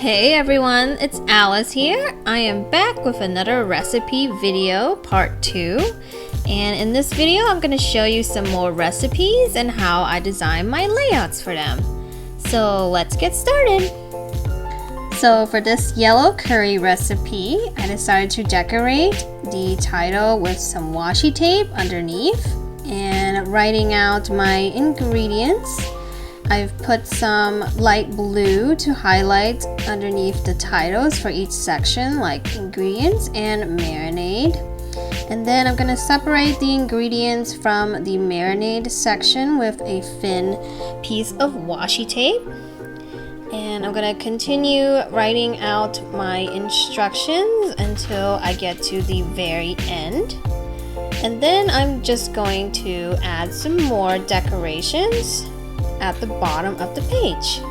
Hey everyone, it's Alice here. I am back with another recipe video, part 2. And in this video, I'm going to show you some more recipes and how I design my layouts for them. So let's get started. So for this yellow curry recipe, I decided to decorate the title with some washi tape underneath and writing out my ingredients. I've put some light blue to highlight underneath the titles for each section, like ingredients and marinade. And then I'm going to separate the ingredients from the marinade section with a thin piece of washi tape. And I'm going to continue writing out my instructions until I get to the very end. And then I'm just going to add some more decorations at the bottom of the page.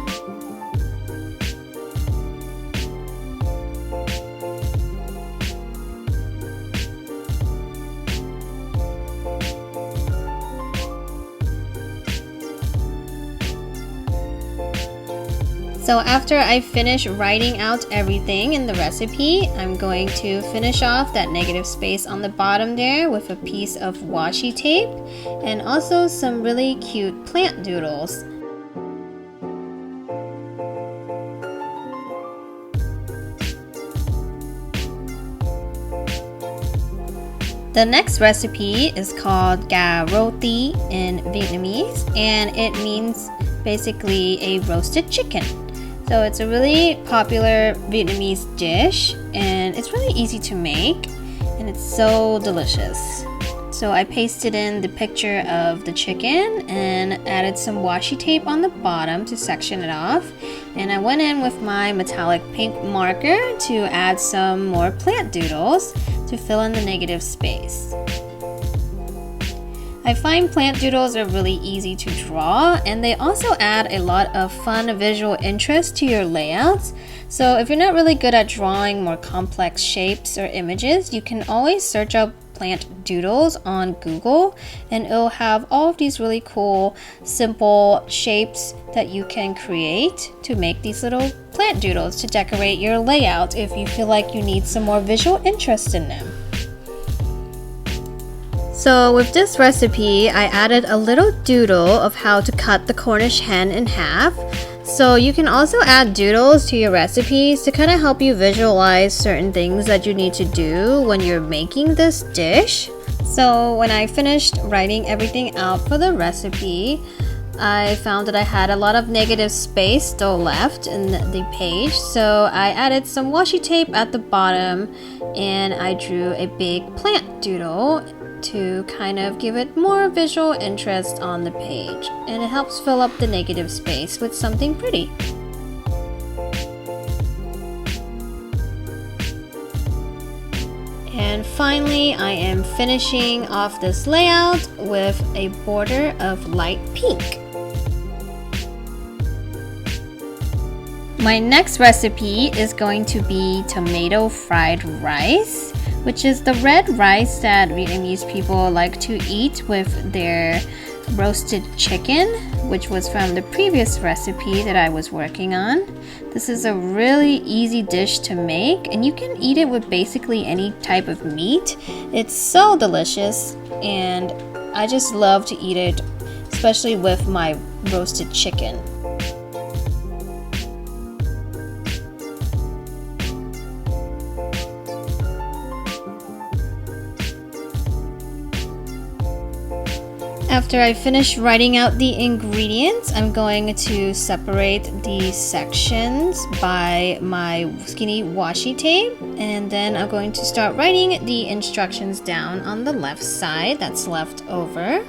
So after I finish writing out everything in the recipe, I'm going to finish off that negative space on the bottom there with a piece of washi tape and also some really cute plant doodles. The next recipe is called gà roti in Vietnamese, and it means basically a roasted chicken. So it's a really popular Vietnamese dish and it's really easy to make and it's so delicious. So I pasted in the picture of the chicken and added some washi tape on the bottom to section it off. And I went in with my metallic pink marker to add some more plant doodles to fill in the negative space. I find plant doodles are really easy to draw, and they also add a lot of fun visual interest to your layouts. So if you're not really good at drawing more complex shapes or images, you can always search up plant doodles on Google and it'll have all of these really cool simple shapes that you can create to make these little plant doodles to decorate your layout if you feel like you need some more visual interest in them. So with this recipe, I added a little doodle of how to cut the Cornish hen in half. So you can also add doodles to your recipes to kind of help you visualize certain things that you need to do when you're making this dish. So when I finished writing everything out for the recipe, I found that I had a lot of negative space still left in the page. So I added some washi tape at the bottom and I drew a big plant doodle to kind of give it more visual interest on the page, and it helps fill up the negative space with something pretty. And finally, I am finishing off this layout with a border of light pink. My next recipe is going to be tomato fried rice, which is the red rice that Vietnamese people like to eat with their roasted chicken, which was from the previous recipe that I was working on. This is a really easy dish to make and you can eat it with basically any type of meat. It's so delicious and I just love to eat it, especially with my roasted chicken. After I finish writing out the ingredients, I'm going to separate the sections by my skinny washi tape, and then I'm going to start writing the instructions down on the left side that's left over.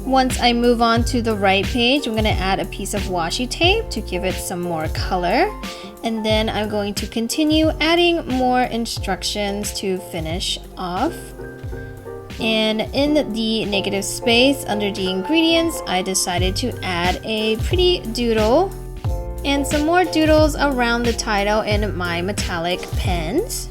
Once I move on to the right page, I'm going to add a piece of washi tape to give it some more color. And then I'm going to continue adding more instructions to finish off. And in the negative space under the ingredients, I decided to add a pretty doodle and some more doodles around the title in my metallic pens.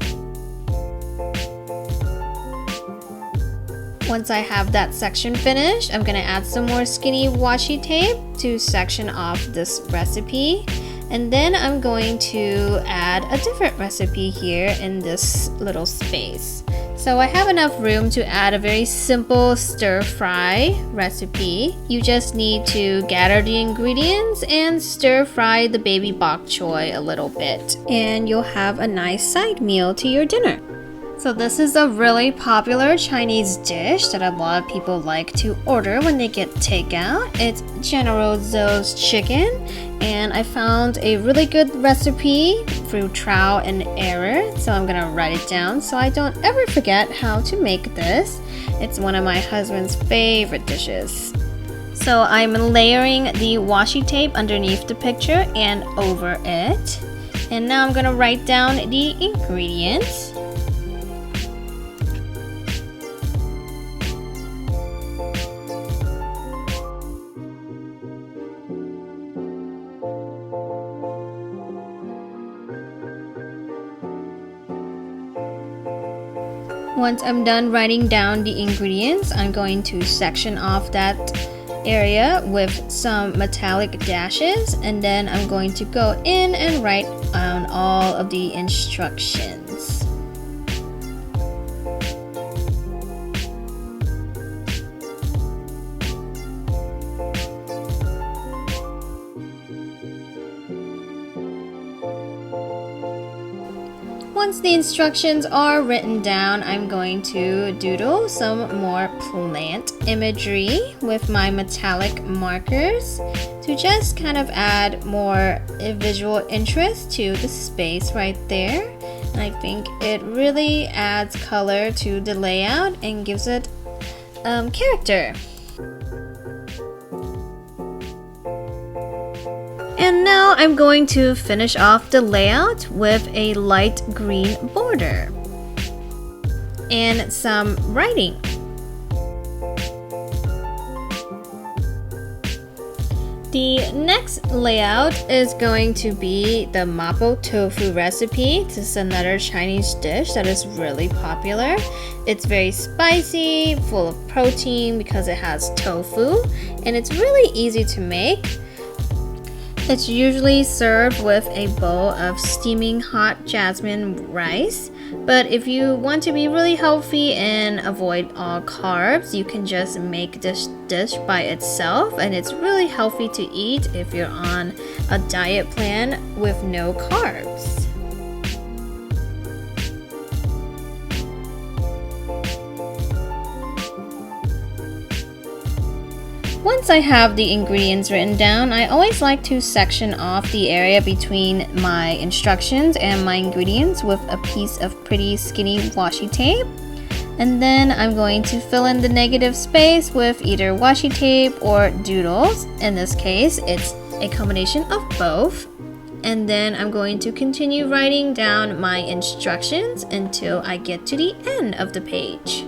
Once I have that section finished, I'm gonna add some more skinny washi tape to section off this recipe. And then I'm going to add a different recipe here in this little space. So I have enough room to add a very simple stir-fry recipe. You just need to gather the ingredients and stir-fry the baby bok choy a little bit. And you'll have a nice side meal to your dinner. So this is a really popular Chinese dish that a lot of people like to order when they get takeout. It's General Tso's chicken, and I found a really good recipe through trial and error. So I'm gonna write it down so I don't ever forget how to make this. It's one of my husband's favorite dishes. So I'm layering the washi tape underneath the picture and over it. And now I'm gonna write down the ingredients. Once I'm done writing down the ingredients, I'm going to section off that area with some metallic dashes, and then I'm going to go in and write on all of the instructions. Once the instructions are written down, I'm going to doodle some more plant imagery with my metallic markers to just kind of add more visual interest to the space right there. And I think it really adds color to the layout and gives it character. And now I'm going to finish off the layout with a light green border and some writing. The next layout is going to be the mapo tofu recipe. This is another Chinese dish that is really popular. It's very spicy, full of protein because it has tofu, and it's really easy to make. It's usually served with a bowl of steaming hot jasmine rice, but if you want to be really healthy and avoid all carbs, you can just make this dish by itself, and it's really healthy to eat if you're on a diet plan with no carbs. Once I have the ingredients written down, I always like to section off the area between my instructions and my ingredients with a piece of pretty skinny washi tape. And then I'm going to fill in the negative space with either washi tape or doodles. In this case, it's a combination of both. And then I'm going to continue writing down my instructions until I get to the end of the page.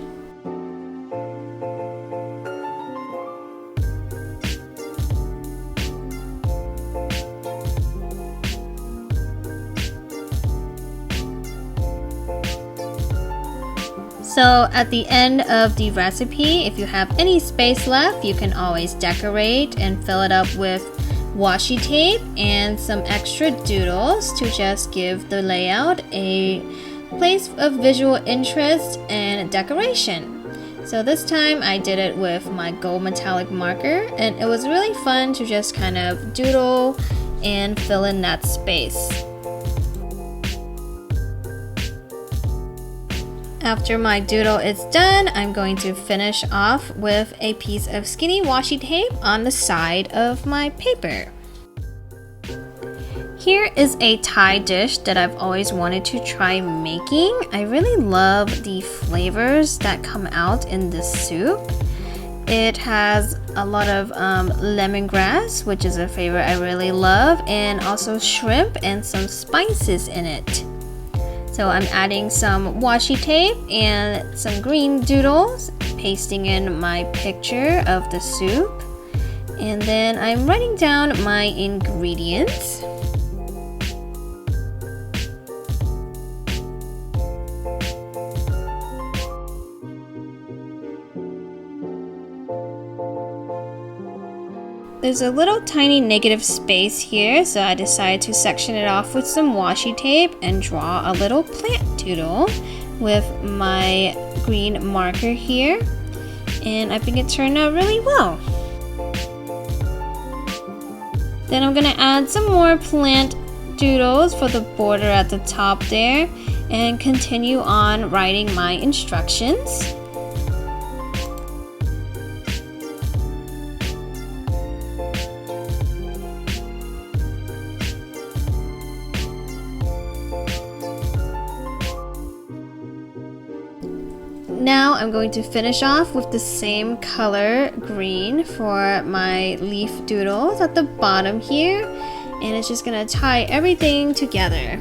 So at the end of the recipe, if you have any space left, you can always decorate and fill it up with washi tape and some extra doodles to just give the layout a place of visual interest and decoration. So this time I did it with my gold metallic marker, and it was really fun to just kind of doodle and fill in that space. After my doodle is done, I'm going to finish off with a piece of skinny washi tape on the side of my paper. Here is a Thai dish that I've always wanted to try making. I really love the flavors that come out in this soup. It has a lot of lemongrass, which is a flavor I really love, and also shrimp and some spices in it. So I'm adding some washi tape and some green doodles, pasting in my picture of the soup, and then I'm writing down my ingredients. There's a little tiny negative space here, so I decided to section it off with some washi tape and draw a little plant doodle with my green marker here. And I think it turned out really well. Then I'm gonna add some more plant doodles for the border at the top there and continue on writing my instructions. Now I'm going to finish off with the same color green for my leaf doodles at the bottom here, and it's just gonna tie everything together.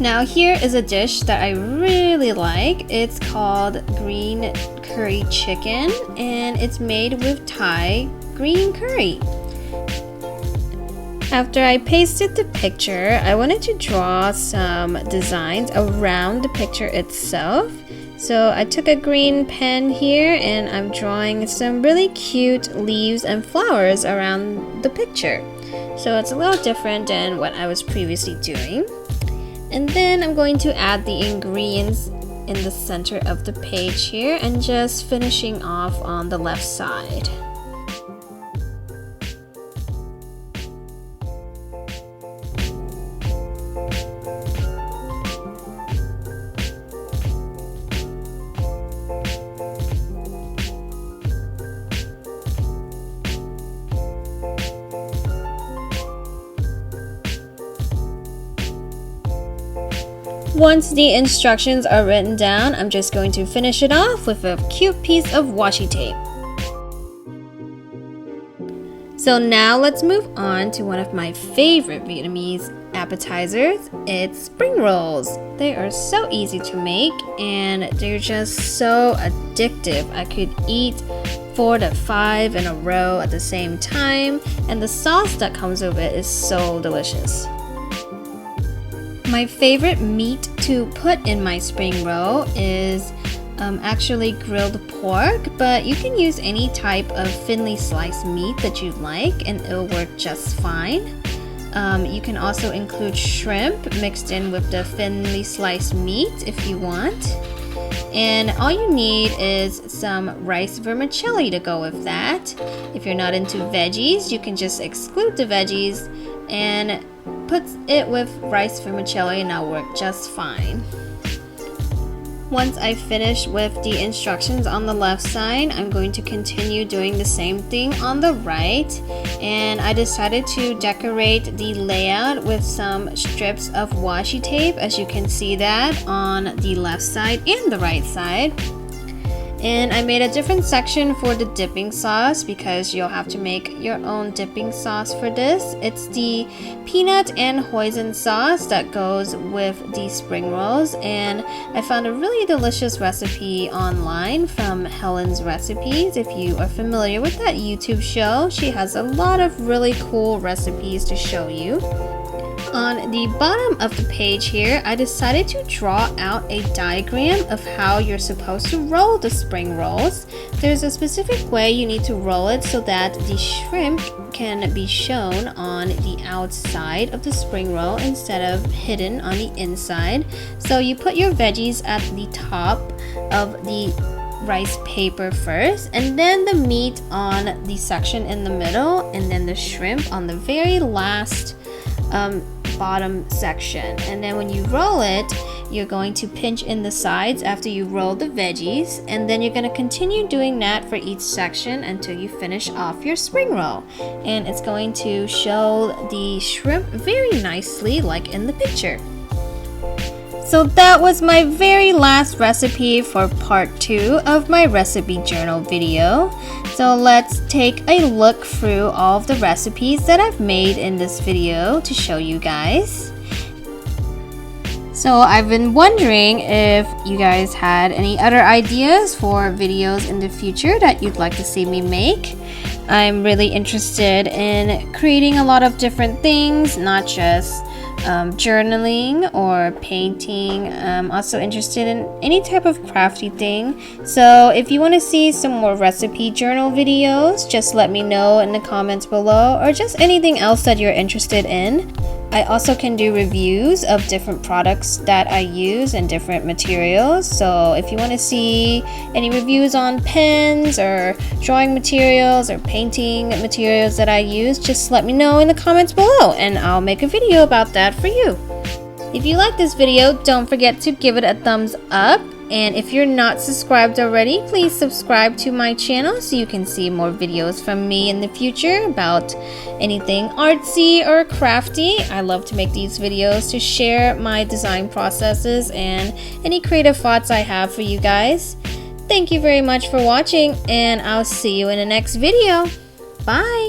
Now here is a dish that I really like. It's called green curry chicken, and it's made with Thai green curry. After I pasted the picture, I wanted to draw some designs around the picture itself. So I took a green pen here and I'm drawing some really cute leaves and flowers around the picture. So it's a little different than what I was previously doing. And then I'm going to add the ingredients in the center of the page here and just finishing off on the left side. Once the instructions are written down, I'm just going to finish it off with a cute piece of washi tape. So now let's move on to one of my favorite Vietnamese appetizers. It's spring rolls. They are so easy to make and they're just so addictive. I could eat 4 to 5 in a row at the same time, and the sauce that comes with it is so delicious. My favorite meat to put in my spring roll is actually grilled pork, but you can use any type of thinly sliced meat that you like and it'll work just fine. You can also include shrimp mixed in with the thinly sliced meat if you want. And all you need is some rice vermicelli to go with that. If you're not into veggies, you can just exclude the veggies and put it with rice vermicelli and that'll work just fine. Once I finish with the instructions on the left side, I'm going to continue doing the same thing on the right, and I decided to decorate the layout with some strips of washi tape, as you can see that on the left side and the right side. And I made a different section for the dipping sauce because you'll have to make your own dipping sauce for this. It's the peanut and hoisin sauce that goes with the spring rolls, and I found a really delicious recipe online from Helen's Recipes. If you are familiar with that YouTube show, she has a lot of really cool recipes to show you. On the bottom of the page here, I decided to draw out a diagram of how you're supposed to roll the spring rolls. There's a specific way you need to roll it so that the shrimp can be shown on the outside of the spring roll instead of hidden on the inside. So you put your veggies at the top of the rice paper first, and then the meat on the section in the middle, and then the shrimp on the very last bottom section. And then when you roll it, you're going to pinch in the sides after you roll the veggies, and then you're going to continue doing that for each section until you finish off your spring roll, and it's going to show the shrimp very nicely like in the picture. So that was my very last recipe for part 2 of my recipe journal video. So let's take a look through all of the recipes that I've made in this video to show you guys. So I've been wondering if you guys had any other ideas for videos in the future that you'd like to see me make. I'm really interested in creating a lot of different things, not just journaling or painting. I'm also interested in any type of crafty thing. So if you want to see some more recipe journal videos, just let me know in the comments below, or just anything else that you're interested in. I also can do reviews of different products that I use and different materials. So if you want to see any reviews on pens or drawing materials or painting materials that I use, just let me know in the comments below and I'll make a video about that for you. If you like this video, don't forget to give it a thumbs up. And if you're not subscribed already, please subscribe to my channel so you can see more videos from me in the future about anything artsy or crafty. I love to make these videos to share my design processes and any creative thoughts I have for you guys. Thank you very much for watching, and I'll see you in the next video. Bye!